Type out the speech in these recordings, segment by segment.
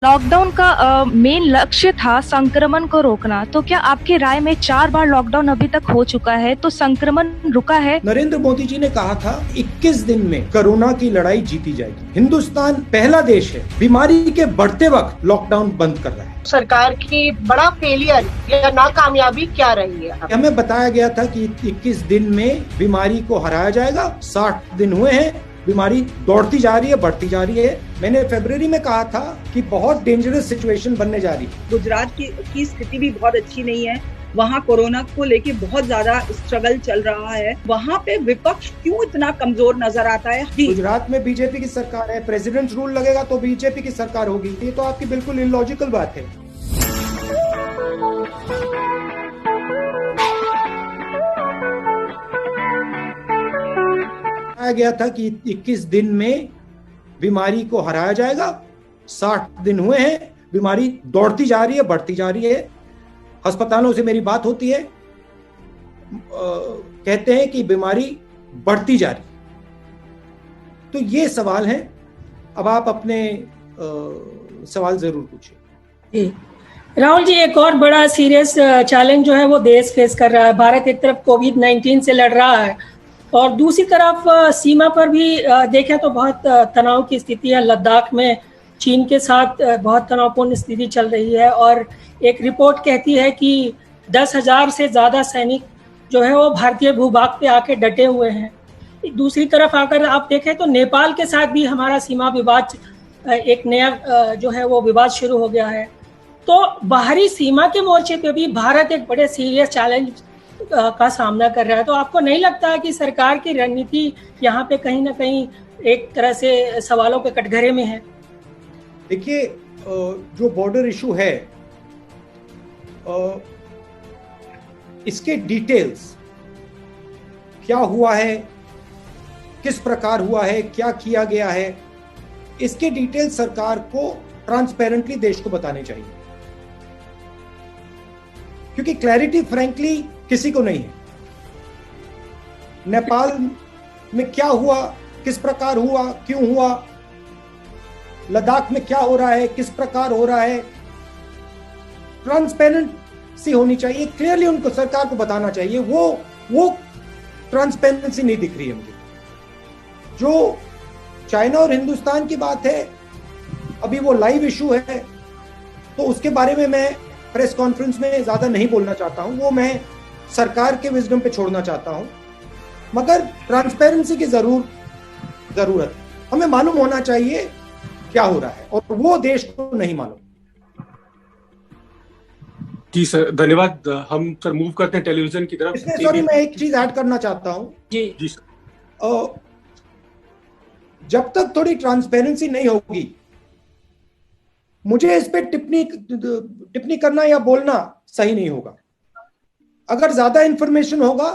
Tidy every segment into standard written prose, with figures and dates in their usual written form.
Lockdown का main लक्ष्य था संक्रमण को रोकना। तो क्या आपकी राय में 4 बार लॉकडाउन अभी तक हो चुका है, तो संक्रमण रुका है? नरेंद्र मोदी जी ने कहा था 21 दिन में कोरोना की लड़ाई जीती जाएगी। हिंदुस्तान पहला देश है बीमारी के बढ़ते वक्त लॉकडाउन बंद कर रहा है। सरकार की बड़ा फेलियर या नाकामयाबी क्या रही है? हमें बताया गया था कि 21 दिन में बीमारी को हराया जाएगा। 60 दिन हुए हैं, बीमारी दौड़ती जा रही है, बढ़ती जा रही है। मैंने फरवरी में कहा था कि बहुत डेंजरस सिचुएशन बनने जा रही है। गुजरात की स्थिति भी बहुत अच्छी नहीं है। वहाँ कोरोना को लेके बहुत ज्यादा स्ट्रगल चल रहा है। वहाँ पे विपक्ष क्यों इतना कमजोर नजर आता है? गुजरात में बीजेपी की सरकार है, प्रेसिडेंट रूल लगेगा तो बीजेपी की सरकार होगी। ये तो आपकी बिल्कुल इलॉजिकल बात है। बताया गया था कि 21 दिन में बीमारी को हराया जाएगा। 60 दिन हुए हैं, बीमारी दौड़ती जा रही है, बढ़ती जा रही है। अस्पतालों से मेरी बात होती है, कहते हैं कि बीमारी बढ़ती जा रही है। तो ये सवाल है। अब आप अपने सवाल जरूर पूछिए। राहुल जी, एक और बड़ा सीरियस चैलेंज जो है वो देश फेस कर रहा है। भारत एक तरफ कोविड-19 से लड़ रहा है और दूसरी तरफ सीमा पर भी देखें तो बहुत तनाव की स्थिति है। लद्दाख में चीन के साथ बहुत तनावपूर्ण स्थिति चल रही है और एक रिपोर्ट कहती है कि 10,000 से ज़्यादा सैनिक जो है वो भारतीय भूभाग पे आके डटे हुए हैं। दूसरी तरफ अगर आप देखें तो नेपाल के साथ भी हमारा सीमा विवाद, एक नया जो है वो विवाद शुरू हो गया है। तो बाहरी सीमा के मोर्चे पे भी भारत एक बड़े सीरियस चैलेंज का सामना कर रहा है। तो आपको नहीं लगता है कि सरकार की रणनीति यहाँ पे कहीं ना कहीं एक तरह से सवालों के कटघरे में है? देखिए, जो बॉर्डर इशू है, इसके डिटेल्स क्या हुआ है, किस प्रकार हुआ है, क्या किया गया है, इसके डिटेल्स सरकार को ट्रांसपेरेंटली देश को बताने चाहिए, क्योंकि क्लैरिटी फ्रैंकली किसी को नहीं है। नेपाल में क्या हुआ, किस प्रकार हुआ, क्यों हुआ, लद्दाख में क्या हो रहा है, किस प्रकार हो रहा है, ट्रांसपेरेंसी होनी चाहिए। क्लियरली उनको सरकार को बताना चाहिए। वो ट्रांसपेरेंसी नहीं दिख रही है मुझे। जो चाइना और हिंदुस्तान की बात है, अभी वो लाइव इशू है, तो उसके बारे में मैं प्रेस कॉन्फ्रेंस में ज्यादा नहीं बोलना चाहता हूं। वो मैं सरकार के विजडम पे छोड़ना चाहता हूं। मगर ट्रांसपेरेंसी की जरूरत है। हमें मालूम होना चाहिए क्या हो रहा है, और वो देश को नहीं मालूम। जी सर, धन्यवाद। हम सर मूव करते हैं टेलीविजन की तरफ। सॉरी, मैं एक चीज ऐड करना चाहता हूं। जी सर। जब तक थोड़ी ट्रांसपेरेंसी नहीं होगी, मुझे इस पे टिप्पणी करना या बोलना सही नहीं होगा। अगर ज्यादा इंफॉर्मेशन होगा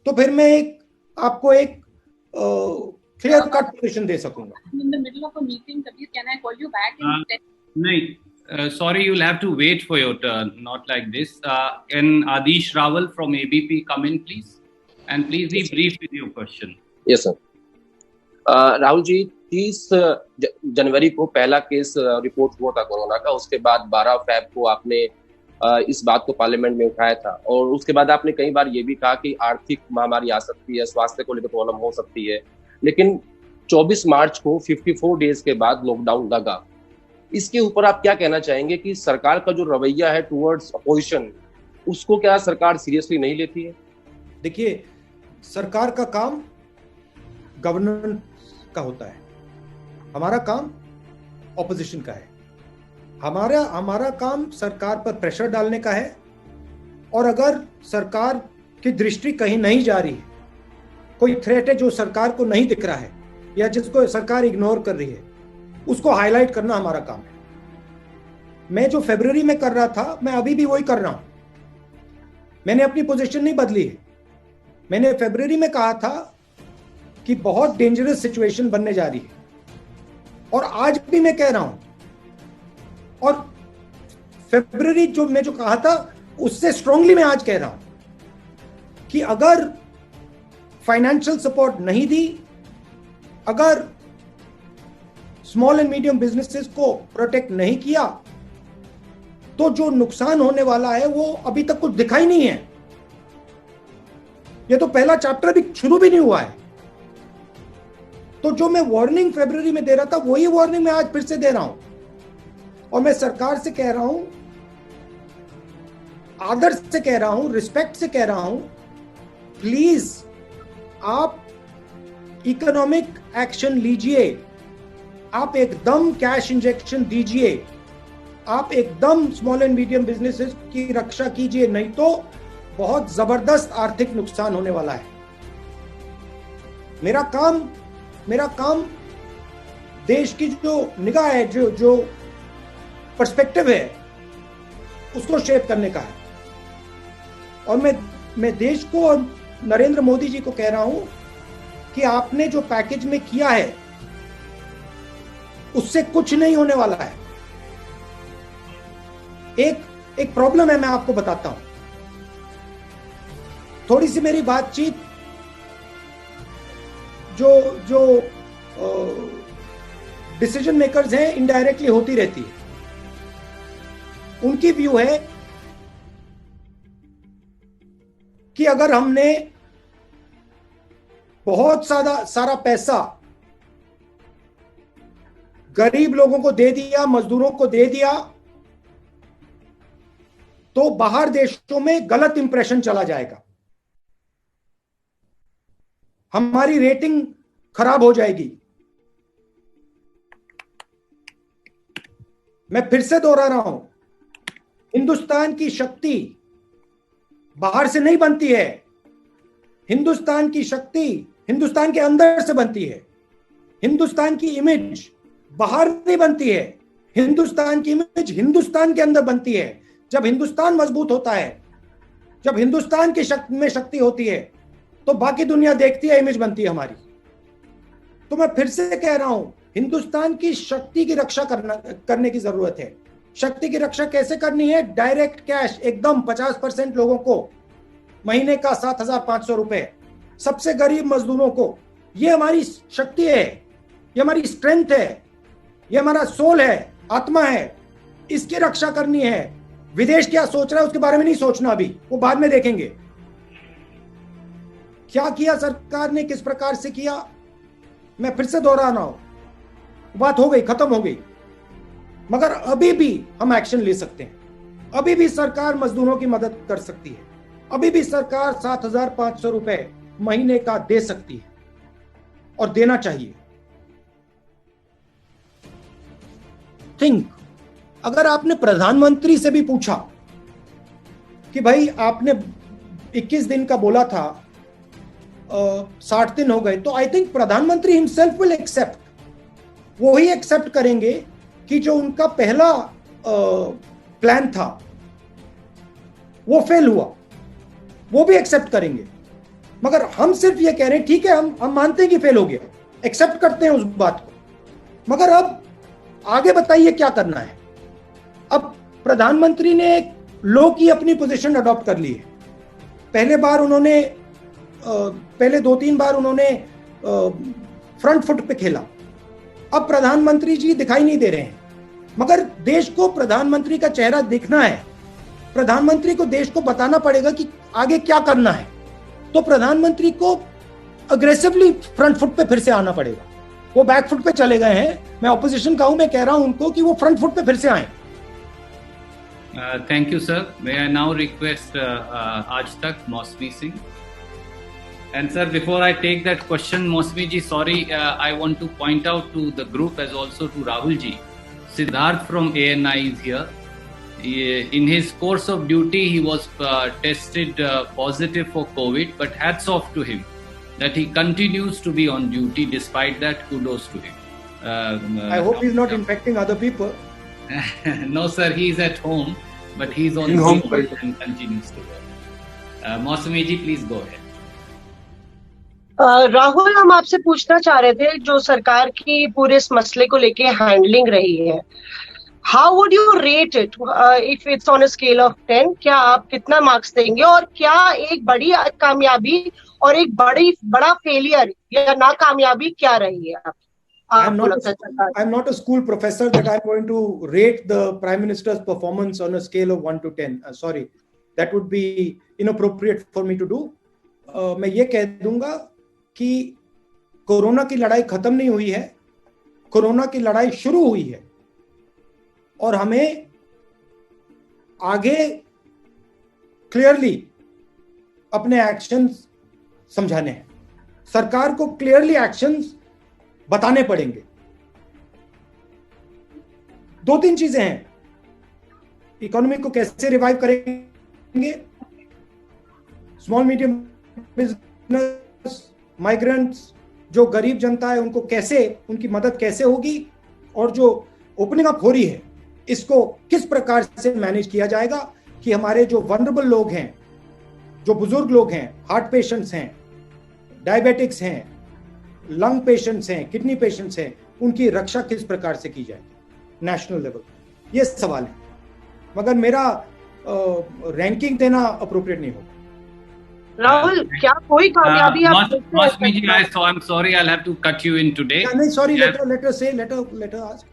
तो फिर मैं आपको एक क्लियर कट पोजीशन दे सकूंगा। In the middle of a meeting, Kabir, can I call you back in 10? No, sorry, you'll have to wait for your turn. Not like this. Can Adish Rawal from ABP come in, please? And please be brief with your question. Yes, sir. Rahul ji, 30 जनवरी को पहला case report हुआ था corona का। उसके बाद 12 फरवरी को आपने इस बात को पार्लियामेंट में उठाया था, और उसके बाद आपने कई बार ये भी कहा कि आर्थिक महामारी आ सकती है, स्वास्थ्य को लेकर प्रॉब्लम हो सकती है। लेकिन 24 मार्च को 54 डेज के बाद लॉकडाउन लगा। इसके ऊपर आप क्या कहना चाहेंगे कि सरकार का जो रवैया है टुवर्ड्स अपोजिशन, उसको क्या सरकार सीरियसली नहीं लेती है? देखिए, सरकार का काम गवर्नेंस का होता है, हमारा काम ऑपोजिशन का है। हमारा काम सरकार पर प्रेशर डालने का है, और अगर सरकार की दृष्टि कहीं नहीं जा रही है, कोई थ्रेट है जो सरकार को नहीं दिख रहा है या जिसको सरकार इग्नोर कर रही है, उसको हाईलाइट करना हमारा काम है। मैं जो फरवरी में कर रहा था, मैं अभी भी वही कर रहा हूं। मैंने अपनी पोजीशन नहीं बदली है। मैंने फरवरी में कहा था कि बहुत डेंजरस सिचुएशन बनने जा रही है, और आज भी मैं कह रहा हूं। और फरवरी जो मैं कहा था, उससे स्ट्रांगली मैं आज कह रहा हूं कि अगर फाइनेंशियल सपोर्ट नहीं दी, अगर स्मॉल एंड मीडियम बिजनेसेस को प्रोटेक्ट नहीं किया, तो जो नुकसान होने वाला है वो अभी तक कुछ दिखाई नहीं है। ये तो पहला चैप्टर भी शुरू भी नहीं हुआ है। तो जो मैं वार्निंग फरवरी में दे रहा था, वही वार्निंग मैं आज फिर से दे रहा हूं, और मैं सरकार से कह रहा हूं, आदर से कह रहा हूं, रिस्पेक्ट से कह रहा हूं, प्लीज आप इकोनॉमिक एक्शन लीजिए, आप एकदम कैश इंजेक्शन दीजिए, आप एकदम स्मॉल एंड मीडियम बिजनेसेस की रक्षा कीजिए, नहीं तो बहुत जबरदस्त आर्थिक नुकसान होने वाला है। मेरा काम देश की जो निगाह है, जो पर्सपेक्टिव है, उसको शेप करने का है। और मैं देश को और नरेंद्र मोदी जी को कह रहा हूं कि आपने जो पैकेज में किया है उससे कुछ नहीं होने वाला है। एक प्रॉब्लम है, मैं आपको बताता हूं। थोड़ी सी मेरी बातचीत जो डिसीजन मेकर्स हैं इनडायरेक्टली होती रहती है। उनकी व्यू है कि अगर हमने बहुत सारा पैसा गरीब लोगों को दे दिया, मजदूरों को दे दिया, तो बाहर देशों में गलत इंप्रेशन चला जाएगा, हमारी रेटिंग खराब हो जाएगी। मैं फिर से दोहरा रहा हूं, हिंदुस्तान की शक्ति बाहर से नहीं बनती है, हिंदुस्तान की शक्ति हिंदुस्तान के अंदर से बनती है। हिंदुस्तान की इमेज बाहर नहीं बनती है, हिंदुस्तान की इमेज हिंदुस्तान के अंदर बनती है। जब हिंदुस्तान मजबूत होता है, जब हिंदुस्तान की शक्ति में शक्ति होती है, तो बाकी दुनिया देखती है, इमेज बनती है हमारी। तो मैं फिर से कह रहा हूं, हिंदुस्तान की शक्ति की रक्षा करने की जरूरत है। शक्ति की रक्षा कैसे करनी है? डायरेक्ट कैश एकदम 50% लोगों को महीने का 7,500 रुपए, सबसे गरीब मजदूरों को। ये हमारी शक्ति है, ये हमारी स्ट्रेंथ है, ये हमारा सोल है, आत्मा है, इसकी रक्षा करनी है। विदेश क्या सोच रहा है उसके बारे में नहीं सोचना, अभी वो बाद में देखेंगे। क्या किया सरकार ने, किस प्रकार से किया, मैं फिर से दोहरा रहा हूं, बात हो गई, खत्म हो गई। मगर अभी भी हम एक्शन ले सकते हैं, अभी भी सरकार मजदूरों की मदद कर सकती है, अभी भी सरकार 7,500 रुपए महीने का दे सकती है और देना चाहिए। थिंक, अगर आपने प्रधानमंत्री से भी पूछा कि भाई आपने 21 दिन का बोला था, 60 दिन हो गए, तो आई थिंक प्रधानमंत्री हिमसेल्फ विल एक्सेप्ट, वो ही एक्सेप्ट करेंगे कि जो उनका पहला प्लान था वो फेल हुआ, वो भी एक्सेप्ट करेंगे। मगर हम सिर्फ ये कह रहे हैं, ठीक है, हम मानते हैं कि फेल हो गया, एक्सेप्ट करते हैं उस बात को, मगर अब आगे बताइए क्या करना है। अब प्रधानमंत्री ने एक लो की अपनी पोजीशन अडॉप्ट कर ली है। पहले 2-3 बार उन्होंने फ्रंट फुट पे खेला, अब प्रधानमंत्री जी दिखाई नहीं दे रहे हैं। मगर देश को प्रधानमंत्री का चेहरा दिखना है, प्रधानमंत्री को देश को बताना पड़ेगा कि आगे क्या करना है। तो प्रधानमंत्री को अग्रेसिवली फ्रंट फुट पे फिर से आना पड़ेगा। वो बैक फुट पे चले गए हैं, मैं ऑपोजिशन का हूं, मैं कह रहा हूं उनको कि वो फ्रंट फुट पे फिर से आए। Thank you, sir. May I now request Aaj Tak, Mosmi Singh? And sir, before I take that question, Mosmi ji, sorry, I want to point out to the group as also to Rahul ji. Siddharth from ANI is here. In his course of duty, he was tested positive for COVID, but hats off to him that he continues to be on duty. Despite that, kudos to him. I hope he's not infecting other people. No, sir, he's at home, but he's on duty and continues to work. Mosmi ji, please go ahead. Rahul, हम आपसे पूछना चाह रहे थे, जो सरकार की पूरे इस मसले को लेके हैंडलिंग रही है, how would you rate it if it's on a scale of 10? क्या आप कितना मार्क्स देंगे, और क्या एक बड़ी कामयाबी और एक बड़ा फेलियर या नाकामयाबी क्या रही है आपकी? आपको लगता है सरकार? I'm not a school professor that I'm going to rate the Prime Minister's performance on a scale of 1 to 10. Sorry, that would be inappropriate for me to do. मैं ये कह दूंगा कि कोरोना की लड़ाई खत्म नहीं हुई है, कोरोना की लड़ाई शुरू हुई है और हमें आगे क्लियरली अपने एक्शंस समझाने हैं। सरकार को क्लियरली एक्शंस बताने पड़ेंगे। 2-3 चीजें हैं, इकोनॉमी को कैसे रिवाइव करेंगे, स्मॉल मीडियम बिजनेस, माइग्रेंट्स, जो गरीब जनता है उनको कैसे, उनकी मदद कैसे होगी, और जो ओपनिंग अप हो रही है इसको किस प्रकार से मैनेज किया जाएगा कि हमारे जो वनरेबल लोग हैं, जो बुजुर्ग लोग हैं, हार्ट पेशेंट्स हैं, डायबिटिक्स हैं, लंग पेशेंट्स हैं, किडनी पेशेंट्स हैं, उनकी रक्षा किस प्रकार से की जाएगी नेशनल लेवल, ये सवाल है। मगर मेरा रैंकिंग देना अप्रोप्रिएट नहीं होगा। राहुल, क्या कोई कामयाबी आप Mosmi ji, I'm sorry, I'll have to cut you in today. नहीं, sorry, let her ask.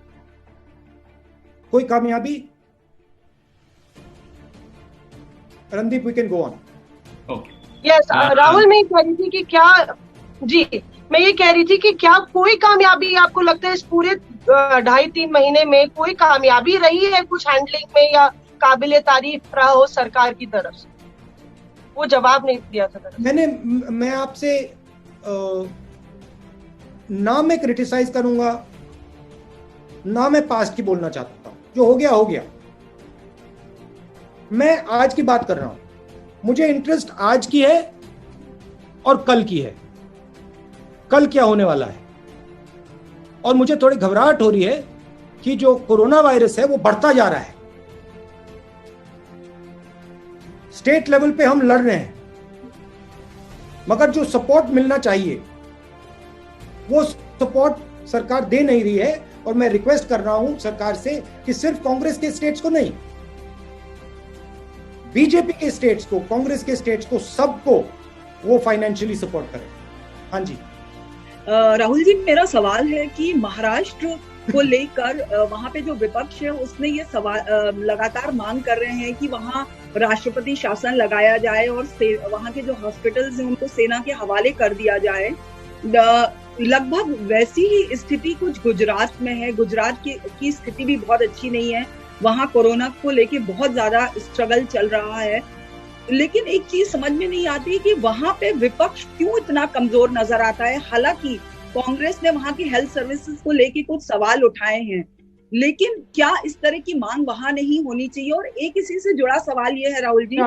कोई कामयाबी? Randeep, we can go on. Okay. Yes, Rahul, मैं कह रही थी कि क्या, जी मैं ये कह रही थी कि क्या कोई कामयाबी आपको लगता है इस पूरे 2.5-3 महीने में कोई कामयाबी रही है कुछ हैंडलिंग में, या काबिले तारीफ रहा हो सरकार की तरफ से? वो जवाब नहीं दिया था। मैं आपसे ना मैं क्रिटिसाइज करूंगा, ना मैं पास्ट की बोलना चाहता हूं। जो हो गया हो गया। मैं आज की बात कर रहा हूं। मुझे इंटरेस्ट आज की है और कल की है, कल क्या होने वाला है। और मुझे थोड़ी घबराहट हो रही है कि जो कोरोना वायरस है वो बढ़ता जा रहा है। स्टेट लेवल पे हम लड़ रहे हैं, मगर जो सपोर्ट मिलना चाहिए वो सपोर्ट सरकार दे नहीं रही है। और मैं रिक्वेस्ट कर रहा हूं सरकार से कि सिर्फ कांग्रेस के स्टेट्स को नहीं, बीजेपी के स्टेट्स को, कांग्रेस के स्टेट्स को, सबको वो फाइनेंशियली सपोर्ट करें। हाँ जी राहुल जी, मेरा सवाल है कि महाराष्ट्र को लेकर वहां पे जो विपक्ष है उसने ये सवाल लगातार मांग कर रहे हैं कि वहां राष्ट्रपति शासन लगाया जाए और वहां के जो हॉस्पिटल्स हैं उनको सेना के हवाले कर दिया जाए। लगभग वैसी ही स्थिति कुछ गुजरात में है। गुजरात की स्थिति भी बहुत अच्छी नहीं है, वहां कोरोना को लेके बहुत ज्यादा स्ट्रगल चल रहा है। लेकिन एक चीज समझ में नहीं आती कि वहां पे विपक्ष क्यों इतना कमजोर नजर आता है। हालांकि कांग्रेस ने वहां की हेल्थ सर्विसेज को लेके कुछ सवाल उठाए हैं, लेकिन क्या इस तरह की मांग वहां नहीं होनी चाहिए? और एक इसी से जुड़ा सवाल ये है राहुल जी,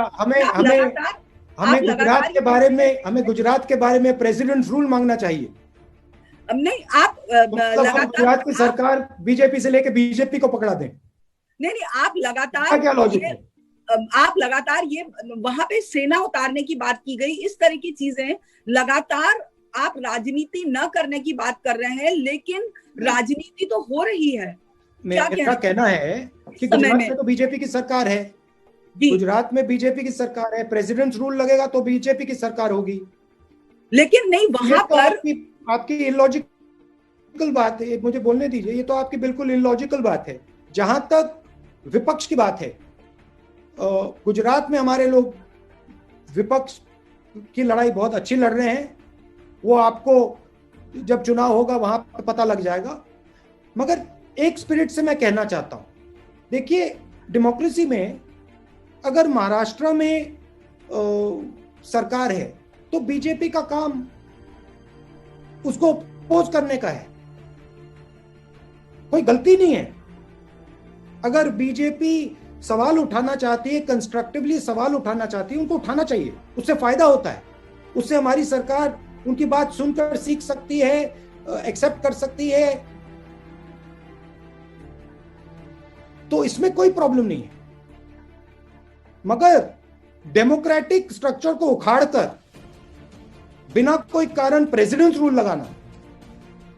हमें गुजरात के बारे में प्रेसिडेंट रूल मांगना चाहिए। नहीं, आप लगातार गुजरात की सरकार बीजेपी से लेके बीजेपी को पकड़ा दें। नहीं, आप लगातार क्या लॉजिक है? आप लगातार ये वहां पे सेना उतारने की बात की गई, इस तरह की चीजें लगातार आप राजनीति न करने की बात कर रहे हैं, लेकिन राजनीति तो हो रही है। मेरा कहना है कि गुजरात में तो बीजेपी की सरकार है, गुजरात में बीजेपी की सरकार है, प्रेसिडेंट रूल लगेगा तो बीजेपी की सरकार होगी। लेकिन नहीं, वहां पर आपकी इलॉजिकल बात है, मुझे बोलने दीजिए। ये तो आपकी बिल्कुल इलॉजिकल बात है। जहां तक विपक्ष की बात है, गुजरात में हमारे लोग विपक्ष की लड़ाई बहुत अच्छी लड़ रहे हैं। वो आपको जब चुनाव होगा वहां पर पता लग जाएगा। मगर एक स्पिरिट से मैं कहना चाहता हूं, देखिए डेमोक्रेसी में अगर महाराष्ट्र में सरकार है तो बीजेपी का काम उसको अपोज करने का है, कोई गलती नहीं है। अगर बीजेपी सवाल उठाना चाहती है, कंस्ट्रक्टिवली सवाल उठाना चाहती है, उनको उठाना चाहिए, उससे फायदा होता है। उससे हमारी सरकार उनकी बात सुनकर सीख सकती है, एक्सेप्ट कर सकती है, तो इसमें कोई प्रॉब्लम नहीं है। मगर डेमोक्रेटिक स्ट्रक्चर को उखाड़कर बिना कोई कारण प्रेसिडेंट रूल लगाना,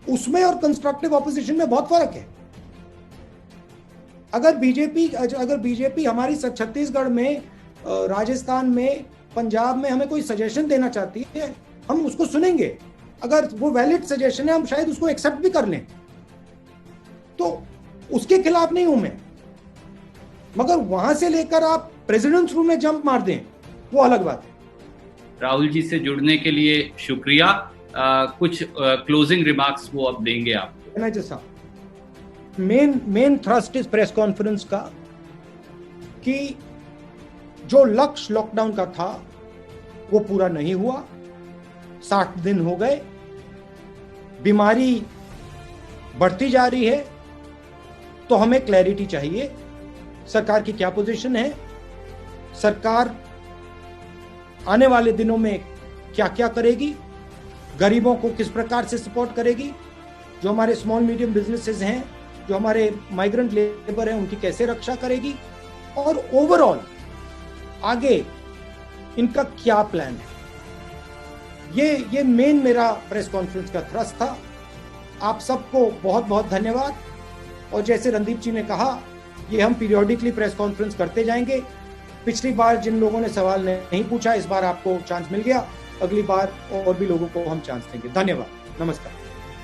उसमें और कंस्ट्रक्टिव ऑपोजिशन में बहुत फर्क है। अगर बीजेपी हमारी छत्तीसगढ़ में, राजस्थान में, पंजाब में हमें कोई सजेशन देना चाहती है, हम उसको सुनेंगे। अगर वो वैलिड सजेशन है हम शायद उसको एक्सेप्ट भी कर लें। तो उसके खिलाफ नहीं हूं मैं, मगर वहां से लेकर आप प्रेसिडेंट्स रूम में जंप मार दें, वो अलग बात है। राहुल जी से जुड़ने के लिए शुक्रिया। कुछ क्लोजिंग रिमार्क्स वो अब देंगे आपको। जैसा मेन थ्रस्ट इस प्रेस कॉन्फ्रेंस का कि जो लक्ष्य लॉकडाउन का था वो पूरा नहीं हुआ, 60 दिन हो गए, बीमारी बढ़ती जा रही है, तो हमें क्लैरिटी चाहिए सरकार की क्या पोजीशन है, सरकार आने वाले दिनों में क्या क्या करेगी, गरीबों को किस प्रकार से सपोर्ट करेगी, जो हमारे स्मॉल मीडियम बिजनेसेस हैं, जो हमारे माइग्रेंट लेबर हैं, उनकी कैसे रक्षा करेगी, और ओवरऑल आगे इनका क्या प्लान है। ये मेन मेरा प्रेस कॉन्फ्रेंस का थ्रस्ट था। आप सबको बहुत बहुत धन्यवाद। और जैसे रणदीप जी ने कहा, ये हम पीरियोडिकली प्रेस कॉन्फ्रेंस करते जाएंगे। पिछली बार जिन लोगों ने सवाल नहीं पूछा, इस बार आपको चांस मिल गया, अगली बार और भी लोगों को हम चांस देंगे। धन्यवाद, नमस्कार।